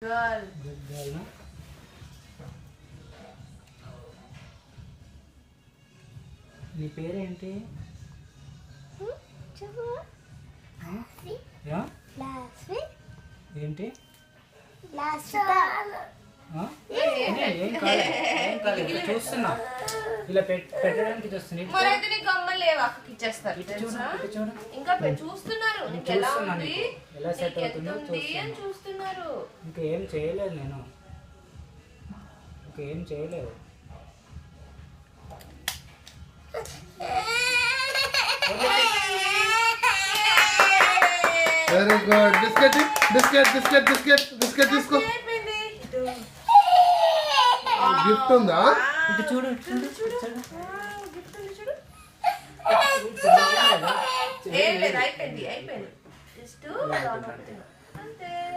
Girl. Good girl, no? నీ పేరేంటి? ఏంటి? ఏం కాలేదు చూస్తున్నా, ఇలా పెట్టడానికి చూస్తున్నా. మరైతే నీకు అమ్మలు లేవు, అక్కకి ఇచ్చేస్తారు. ఇంకా చూస్తున్నారు ఎలా ఉంది, ఎలా సెట్ అవుతుందో అని చూస్తున్నారు. ఇంకేం చేయలేదు నేను, ఇంకేం చేయలేదు. Very good. Biscuit biscuit biscuit biscuit biscuit తీసుకో. గిఫ్ట్ ఉందా? ఇటు చూడు చూడు చూడు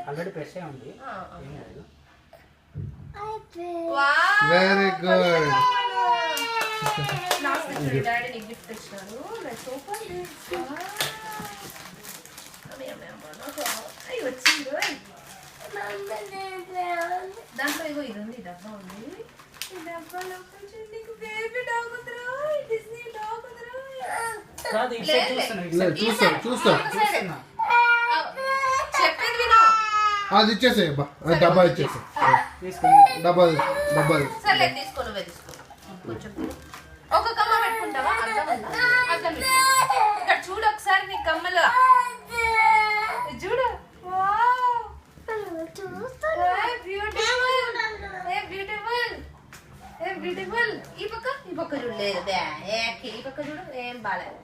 ఆల్రెడీ ప్రెస్ అయి ఉంది. Very good. డాడీ నీకు గిఫ్ట్ ఇచ్చినారు. వచ్చింది దాంట్లో ఇగో ఇది ఉంది, డబ్బా ఉంది. ఈ డబ్బాలో నీకు బేబీ డాగ్ ఉందిరా, డిస్నీ డాగ్ ఉందిరా. చూస్తాను చెప్పేది విను. అది ఇచ్చేసే డబ్బా ఇచ్చేసే. డబ్బా డబ్బా సరే తీసుకో, నువ్వే తీసుకో. కొంచెం ఒక కమ్మ పెట్టుకుంటావా? అర్థం ఇక్కడ చూడు ఒకసారి నీ కమ్మలు చూడు. బ్యూటిఫుల్. ఈ పక్క చూడు, లేదు ఈ పక్క చూడు, ఏం బాలేదు.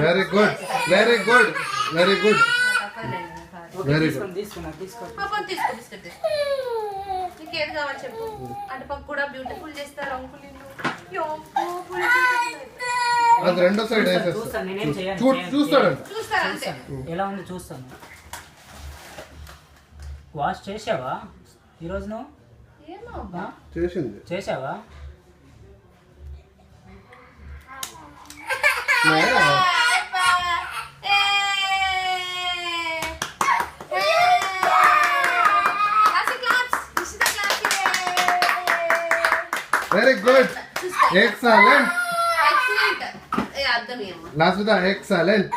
Very good very good very good very good. తీసుకున్నా తీసుకో. తీసుకో బిస్కెట్ తీసుకో. నీకు ఏది కావాలి చెప్పు. అటు పక్క కూడా బ్యూటిఫుల్ చేస్తారు అంకుల్. అది రెండో సైడ్ చూస్తాను, నేనేం చేయను. చూస్తాడంట. ఎలా ఉంది చూస్తాను. వాష్ చేసావా ఈరోజు నువ్వు? చేసావా? Very good. ఎక్సలెంట్. అర్థం ఏమో లాస్ట్ ఎక్సలెంట్.